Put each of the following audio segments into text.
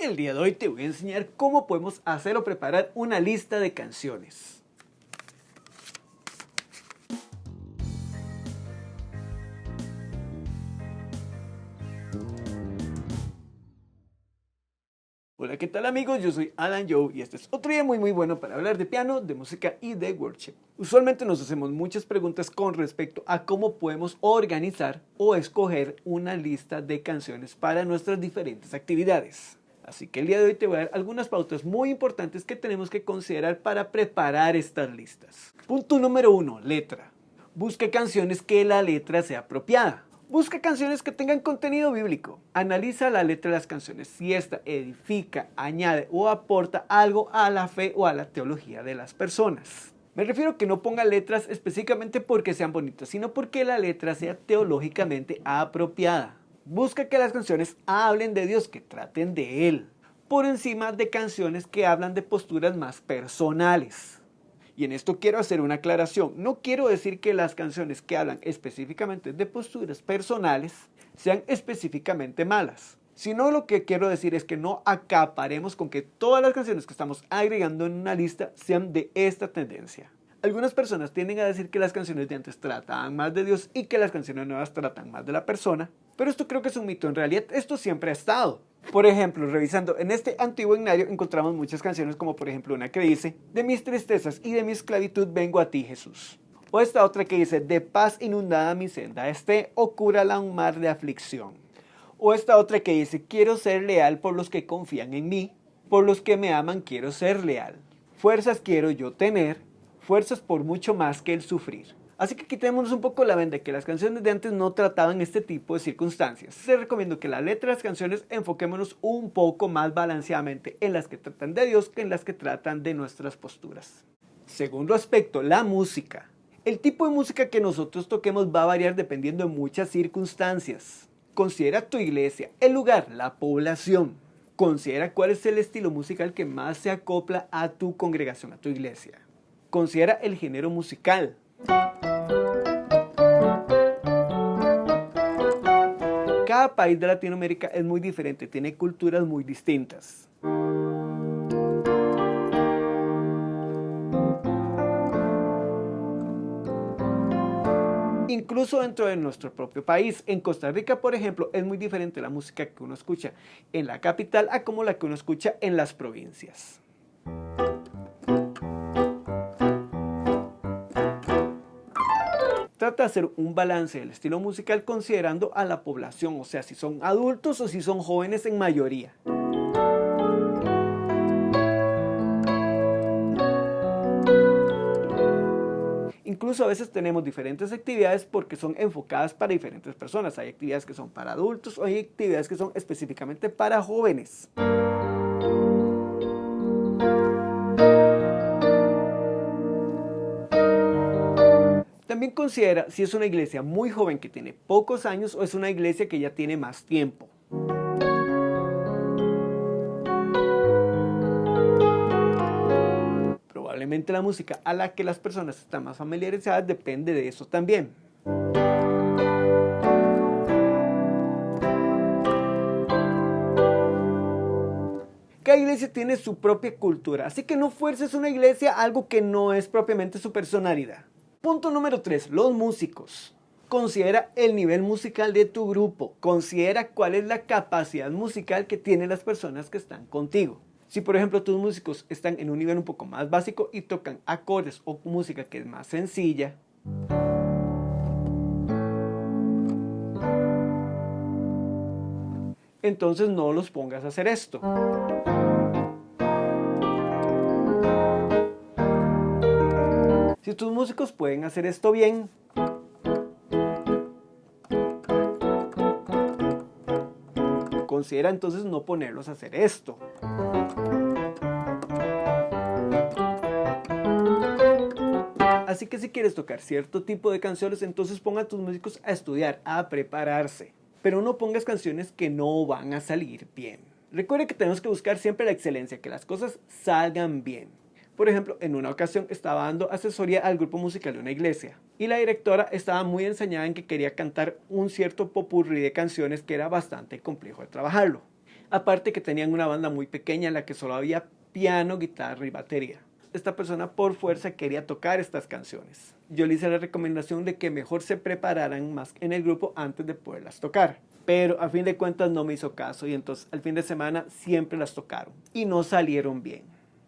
El día de hoy te voy a enseñar cómo podemos hacer o preparar una lista de canciones. Hola, ¿qué tal amigos? Yo soy Alan Joe y este es otro día muy bueno para hablar de piano, de música y de worship. Usualmente nos hacemos muchas preguntas con respecto a cómo podemos organizar o escoger una lista de canciones para nuestras diferentes actividades. Así que el día de hoy te voy a dar algunas pautas muy importantes que tenemos que considerar para preparar estas listas. Punto número 1, letra. Busca canciones que la letra sea apropiada. Busca canciones que tengan contenido bíblico. Analiza la letra de las canciones si esta edifica, añade o aporta algo a la fe o a la teología de las personas. Me refiero a que no ponga letras específicamente porque sean bonitas, sino porque la letra sea teológicamente apropiada. Busca que las canciones hablen de Dios, que traten de Él, por encima de canciones que hablan de posturas más personales. Y en esto quiero hacer una aclaración. No quiero decir que las canciones que hablan específicamente de posturas personales sean específicamente malas, sino lo que quiero decir es que no acaparemos con que todas las canciones que estamos agregando en una lista sean de esta tendencia. Algunas personas tienden a decir que las canciones de antes trataban más de Dios y que las canciones nuevas tratan más de la persona, pero esto creo que es un mito. En realidad esto siempre ha estado. Por ejemplo, revisando en este antiguo himnario encontramos muchas canciones como por ejemplo una que dice: de mis tristezas y de mi esclavitud vengo a ti, Jesús. O esta otra que dice: de paz inundada mi senda esté, o cúrala un mar de aflicción. O esta otra que dice: quiero ser leal por los que confían en mí, por los que me aman quiero ser leal. Fuerzas quiero yo tener, fuerzas por mucho más que el sufrir. Así que quitémonos un poco la venda que las canciones de antes no trataban este tipo de circunstancias. Les recomiendo que la letra de las canciones enfoquémonos un poco más balanceadamente en las que tratan de Dios que en las que tratan de nuestras posturas. Segundo aspecto, la música. El tipo de música que nosotros toquemos va a variar dependiendo de muchas circunstancias. Considera tu iglesia, el lugar, la población. Considera cuál es el estilo musical que más se acopla a tu congregación, a tu iglesia. Considera el género musical. Cada país de Latinoamérica es muy diferente, tiene culturas muy distintas. Incluso dentro de nuestro propio país, en Costa Rica, por ejemplo, es muy diferente la música que uno escucha en la capital a como la que uno escucha en las provincias. Trata de hacer un balance del estilo musical considerando a la población, o sea, si son adultos o si son jóvenes en mayoría. Incluso a veces tenemos diferentes actividades porque son enfocadas para diferentes personas. Hay actividades que son para adultos o hay actividades que son específicamente para jóvenes. También considera si es una iglesia muy joven que tiene pocos años o es una iglesia que ya tiene más tiempo. Probablemente la música a la que las personas están más familiarizadas depende de eso también. Cada iglesia tiene su propia cultura, así que no fuerces una iglesia a algo que no es propiamente su personalidad. Punto número 3, los músicos. Considera el nivel musical de tu grupo. Considera cuál es la capacidad musical que tienen las personas que están contigo. Si por ejemplo tus músicos están en un nivel un poco más básico y tocan acordes o música que es más sencilla, entonces no los pongas a hacer esto. Si tus músicos pueden hacer esto bien, considera entonces no ponerlos a hacer esto. Así que si quieres tocar cierto tipo de canciones, entonces ponga a tus músicos a estudiar, a prepararse. Pero no pongas canciones que no van a salir bien. Recuerde que tenemos que buscar siempre la excelencia, que las cosas salgan bien. Por ejemplo, en una ocasión estaba dando asesoría al grupo musical de una iglesia y la directora estaba muy ensañada en que quería cantar un cierto popurrí de canciones que era bastante complejo de trabajarlo. Aparte que tenían una banda muy pequeña en la que solo había piano, guitarra y batería. Esta persona por fuerza quería tocar estas canciones. Yo le hice la recomendación de que mejor se prepararan más en el grupo antes de poderlas tocar. Pero a fin de cuentas no me hizo caso y entonces al fin de semana siempre las tocaron y no salieron bien.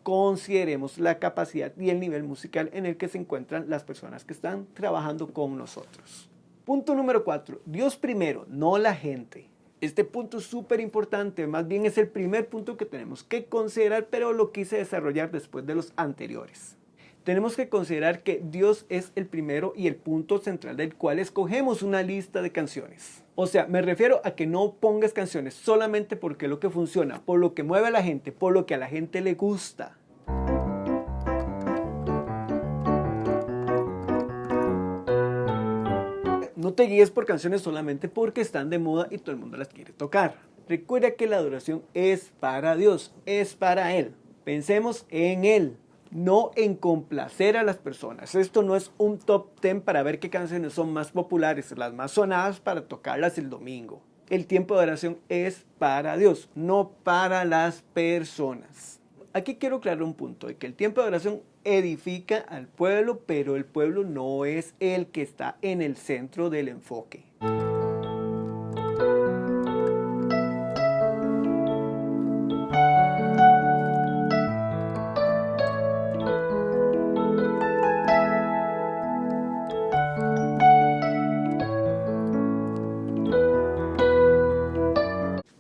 Consideremos la capacidad y el nivel musical en el que se encuentran las personas que están trabajando con nosotros. Punto número 4. Dios primero, no la gente. Este punto es súper importante, más bien es el primer punto que tenemos que considerar, pero lo quise desarrollar después de los anteriores. Tenemos que considerar que Dios es el primero y el punto central del cual escogemos una lista de canciones. O sea, me refiero a que no pongas canciones solamente porque es lo que funciona, por lo que mueve a la gente, por lo que a la gente le gusta. No te guíes por canciones solamente porque están de moda y todo el mundo las quiere tocar. Recuerda que la adoración es para Dios, es para Él. Pensemos en Él, no en complacer a las personas. Esto no es un top 10 para ver qué canciones son más populares, las más sonadas para tocarlas el domingo. El tiempo de oración es para Dios, no para las personas. Aquí quiero aclarar un punto, de que el tiempo de oración edifica al pueblo, pero el pueblo no es el que está en el centro del enfoque.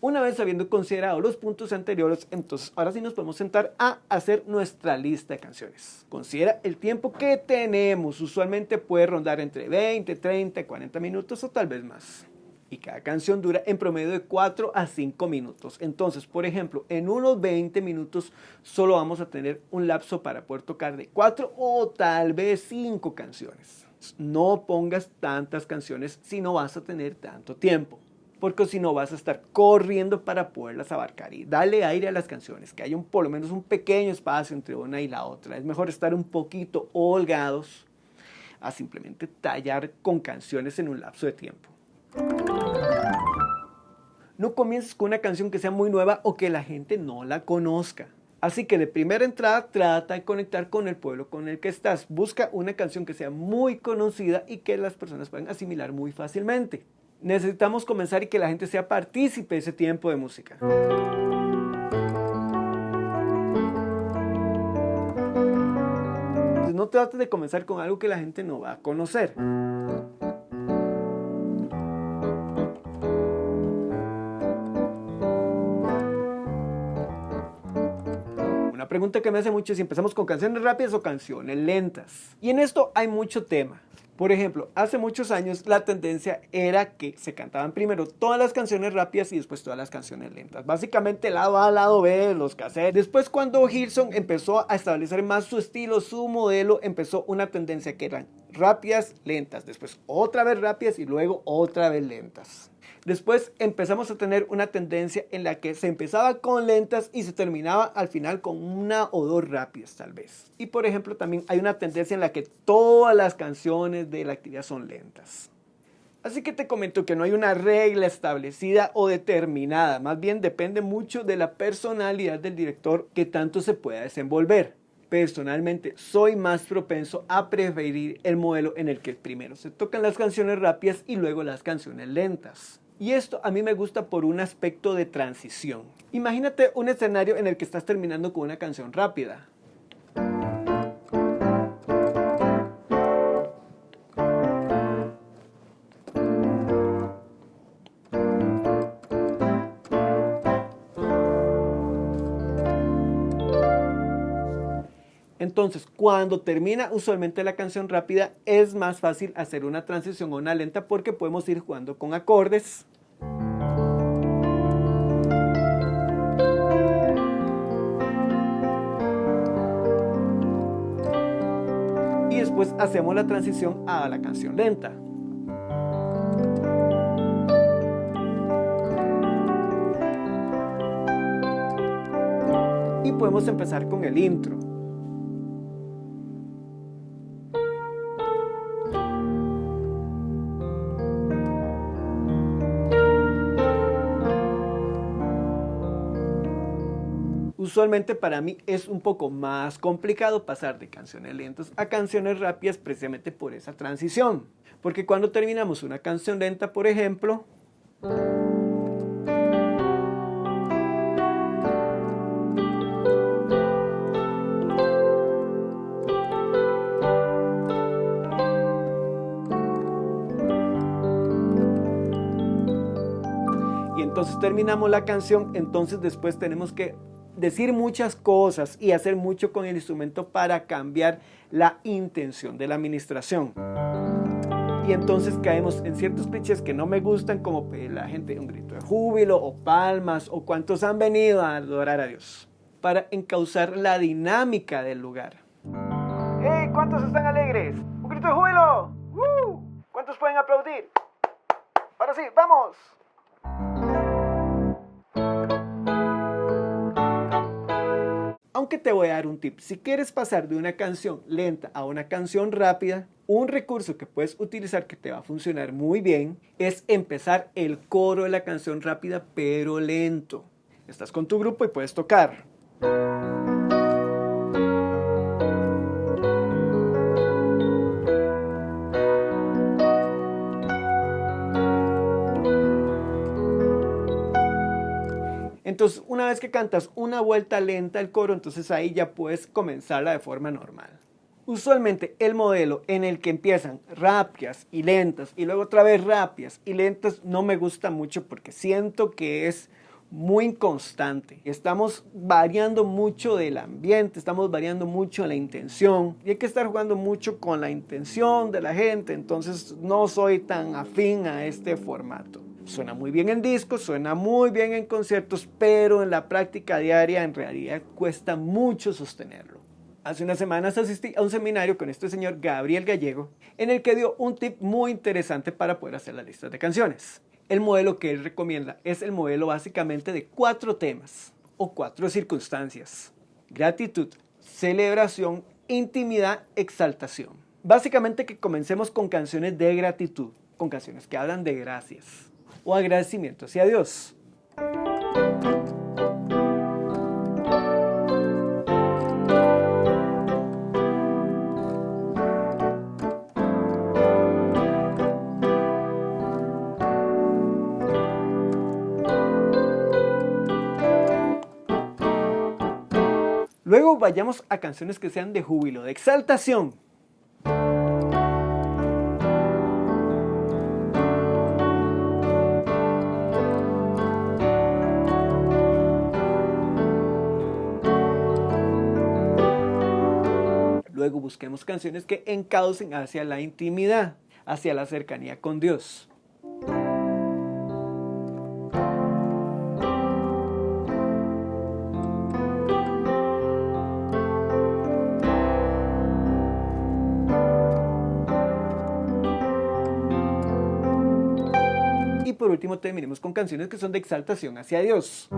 Una vez habiendo considerado los puntos anteriores, entonces ahora sí nos podemos sentar a hacer nuestra lista de canciones. Considera el tiempo que tenemos. Usualmente puede rondar entre 20, 30, 40 minutos o tal vez más. Y cada canción dura en promedio de 4 a 5 minutos. Entonces, por ejemplo, en unos 20 minutos solo vamos a tener un lapso para poder tocar de 4 o tal vez 5 canciones. No pongas tantas canciones si no vas a tener tanto tiempo. Porque si no vas a estar corriendo para poderlas abarcar y dale aire a las canciones, que haya por lo menos un pequeño espacio entre una y la otra. Es mejor estar un poquito holgados a simplemente tallar con canciones en un lapso de tiempo. No comiences con una canción que sea muy nueva o que la gente no la conozca. Así que de primera entrada trata de conectar con el pueblo con el que estás. Busca una canción que sea muy conocida y que las personas puedan asimilar muy fácilmente. Necesitamos comenzar y que la gente sea partícipe de ese tiempo de música. Entonces, no trates de comenzar con algo que la gente no va a conocer. Una pregunta que me hace mucho es si empezamos con canciones rápidas o canciones lentas. Y en esto hay mucho tema. Por ejemplo, hace muchos años la tendencia era que se cantaban primero todas las canciones rápidas y después todas las canciones lentas. Básicamente lado A, lado B, los cassettes. Después cuando Hillsong empezó a establecer más su estilo, su modelo, empezó una tendencia que eran rápidas, lentas. Después otra vez rápidas y luego otra vez lentas. Después empezamos a tener una tendencia en la que se empezaba con lentas y se terminaba al final con una o dos rápidas tal vez. Y por ejemplo también hay una tendencia en la que todas las canciones de la actividad son lentas. Así que te comento que no hay una regla establecida o determinada, más bien depende mucho de la personalidad del director que tanto se pueda desenvolver. Personalmente soy más propenso a preferir el modelo en el que primero se tocan las canciones rápidas y luego las canciones lentas. Y esto a mí me gusta por un aspecto de transición. Imagínate un escenario en el que estás terminando con una canción rápida. Entonces, cuando termina usualmente la canción rápida, es más fácil hacer una transición a una lenta porque podemos ir jugando con acordes. Y después hacemos la transición a la canción lenta. Y podemos empezar con el intro. Usualmente para mí es un poco más complicado pasar de canciones lentas a canciones rápidas precisamente por esa transición. Porque cuando terminamos una canción lenta, por ejemplo, y entonces terminamos la canción, entonces después tenemos que decir muchas cosas y hacer mucho con el instrumento para cambiar la intención de la administración. Y entonces caemos en ciertos clichés que no me gustan, como pedir a la gente un grito de júbilo o palmas o cuántos han venido a adorar a Dios, para encauzar la dinámica del lugar. ¡Hey! ¿Cuántos están alegres? ¡Un grito de júbilo! ¿Cuántos pueden aplaudir? Ahora sí, ¡vamos! Aunque te voy a dar un tip, si quieres pasar de una canción lenta a una canción rápida, un recurso que puedes utilizar que te va a funcionar muy bien es empezar el coro de la canción rápida pero lento. Estás con tu grupo y puedes tocar. Entonces, una vez que cantas una vuelta lenta el coro, entonces ahí ya puedes comenzarla de forma normal. Usualmente el modelo en el que empiezan rápidas y lentas y luego otra vez rápidas y lentas no me gusta mucho porque siento que es muy inconstante. Estamos variando mucho del ambiente, estamos variando mucho la intención y hay que estar jugando mucho con la intención de la gente, entonces no soy tan afín a este formato. Suena muy bien en discos, suena muy bien en conciertos, pero en la práctica diaria en realidad cuesta mucho sostenerlo. Hace unas semanas asistí a un seminario con este señor Gabriel Gallego, en el que dio un tip muy interesante para poder hacer las listas de canciones. El modelo que él recomienda es el modelo básicamente de 4 temas o 4 circunstancias: gratitud, celebración, intimidad, exaltación. Básicamente que comencemos con canciones de gratitud, con canciones que hablan de gracias o agradecimiento hacia Dios. Luego vayamos a canciones que sean de júbilo, de exaltación. Luego busquemos canciones que encaucen hacia la intimidad, hacia la cercanía con Dios. Y por último terminemos con canciones que son de exaltación hacia Dios.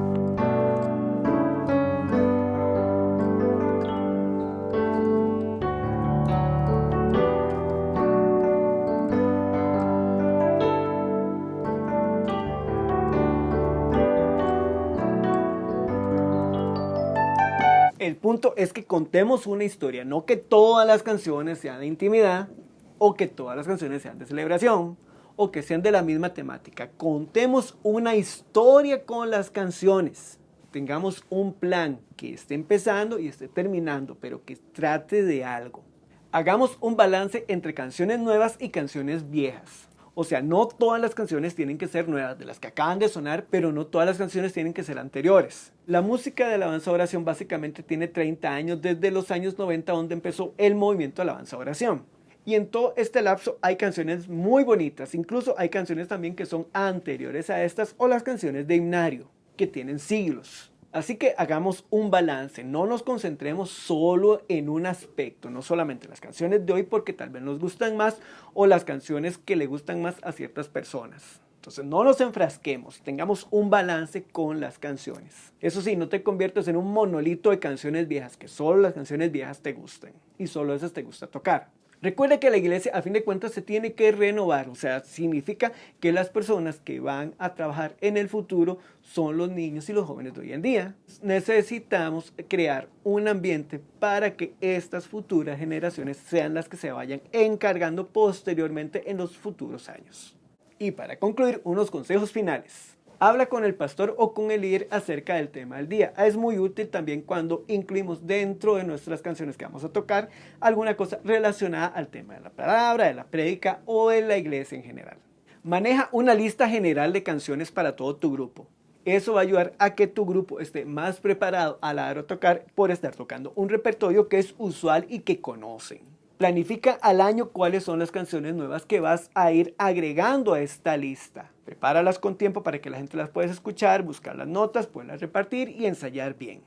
El punto es que contemos una historia, no que todas las canciones sean de intimidad, o que todas las canciones sean de celebración, o que sean de la misma temática. Contemos una historia con las canciones. Tengamos un plan que esté empezando y esté terminando, pero que trate de algo. Hagamos un balance entre canciones nuevas y canciones viejas. O sea, no todas las canciones tienen que ser nuevas, de las que acaban de sonar, pero no todas las canciones tienen que ser anteriores. La música de alabanza-oración básicamente tiene 30 años, desde los años 90, donde empezó el movimiento de alabanza-oración. Y en todo este lapso hay canciones muy bonitas, incluso hay canciones también que son anteriores a estas, o las canciones de himnario, que tienen siglos. Así que hagamos un balance, no nos concentremos solo en un aspecto, no solamente las canciones de hoy porque tal vez nos gustan más, o las canciones que le gustan más a ciertas personas. Entonces no nos enfrasquemos, tengamos un balance con las canciones. Eso sí, no te conviertas en un monolito de canciones viejas, que solo las canciones viejas te gusten y solo esas te gusta tocar. Recuerda que la iglesia a fin de cuentas se tiene que renovar, o sea, significa que las personas que van a trabajar en el futuro son los niños y los jóvenes de hoy en día. Necesitamos crear un ambiente para que estas futuras generaciones sean las que se vayan encargando posteriormente en los futuros años. Y para concluir, unos consejos finales. Habla con el pastor o con el líder acerca del tema del día. Es muy útil también cuando incluimos dentro de nuestras canciones que vamos a tocar alguna cosa relacionada al tema de la palabra, de la prédica o de la iglesia en general. Maneja una lista general de canciones para todo tu grupo. Eso va a ayudar a que tu grupo esté más preparado a la hora de tocar por estar tocando un repertorio que es usual y que conocen. Planifica al año cuáles son las canciones nuevas que vas a ir agregando a esta lista. Prepáralas con tiempo para que la gente las pueda escuchar, buscar las notas, poderlas repartir y ensayar bien.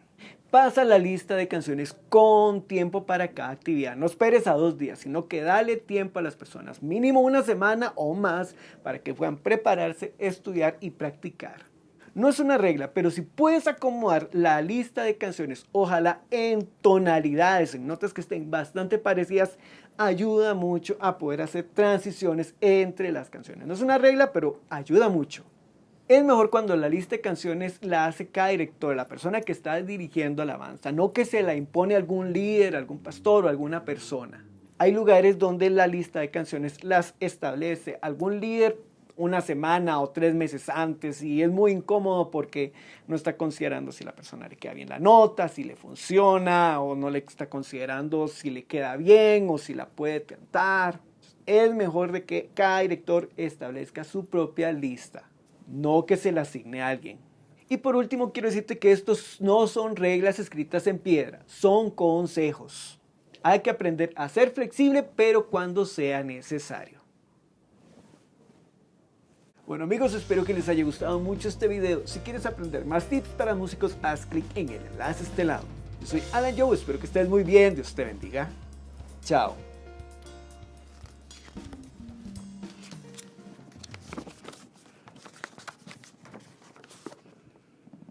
Pasa la lista de canciones con tiempo para cada actividad. No esperes a 2 días, sino que dale tiempo a las personas, mínimo una semana o más, para que puedan prepararse, estudiar y practicar. No es una regla, pero si puedes acomodar la lista de canciones, ojalá en tonalidades, en notas que estén bastante parecidas, ayuda mucho a poder hacer transiciones entre las canciones. No es una regla, pero ayuda mucho. Es mejor cuando la lista de canciones la hace cada director, la persona que está dirigiendo alabanza, no que se la impone algún líder, algún pastor o alguna persona. Hay lugares donde la lista de canciones las establece algún líder una semana o 3 meses antes y es muy incómodo porque no está considerando si la persona le queda bien la nota, si le funciona o no le está considerando si le queda bien o si la puede cantar. Es mejor de que cada director establezca su propia lista, no que se la asigne a alguien. Y por último quiero decirte que estos no son reglas escritas en piedra, son consejos. Hay que aprender a ser flexible pero cuando sea necesario. Bueno amigos, espero que les haya gustado mucho este video. Si quieres aprender más tips para músicos, haz clic en el enlace a este lado. Yo soy Alan Joe, espero que estés muy bien, Dios te bendiga. Chao.